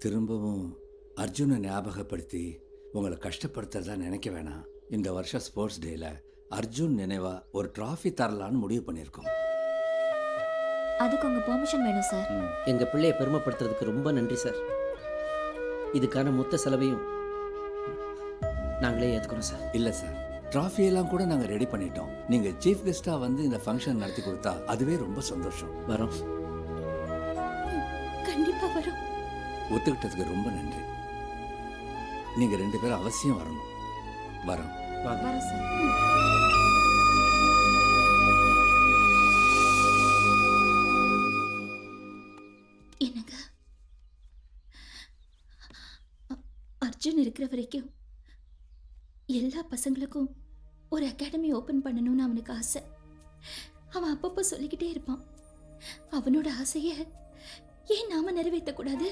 திரும்பவும் அர்ஜுனை ஞாபகப்படுத்தி உங்களை கஷ்டப்படுத்துறதா நினைக்க வேணாம். இந்த வருஷம் ஸ்போர்ட்ஸ் டேல அர்ஜுன் நினைவா ஒரு டிராஃபி தரலான்னு முடிவு பண்ணியிருக்கோம். அதுக்கு உங்க பெர்மிஷன் வேணும் சார். எங்கள் பிள்ளையை பெருமைப்படுத்துறதுக்கு ரொம்ப நன்றி சார். இதுக்கான மொத்த செலவையும் நாங்களே ஏற்றுக்கிறோம் சார். இல்லை சார், டிராஃபியெல்லாம் கூட நாங்கள் ரெடி பண்ணிட்டோம். நீங்கள் சீஃப் கெஸ்ட்டாக வந்து இந்த ஃபங்க்ஷன் நடத்தி கொடுத்தா அதுவே ரொம்ப சந்தோஷம். வரோம். கண்டிப்பா வரும். ஒத்துக்கிட்டதுக்கு ரொம்ப நன்றி. நீங்கள் 2 பேரும் அவசியம் வரணும். வரோம். வரோம் சார். என்னங்க, அர்ஜுன் இருக்கிற வரைக்கும் எல்லா பசங்களுக்கும் ஒரு அகாடமி ஓபன் பண்ணணும்னு அவனுக்கு ஆசை. அவன் அப்பப்போ சொல்லிக்கிட்டே இருப்பான். அவனோட ஆசையை ஏன் நாம நிறைவேற்றக்கூடாது?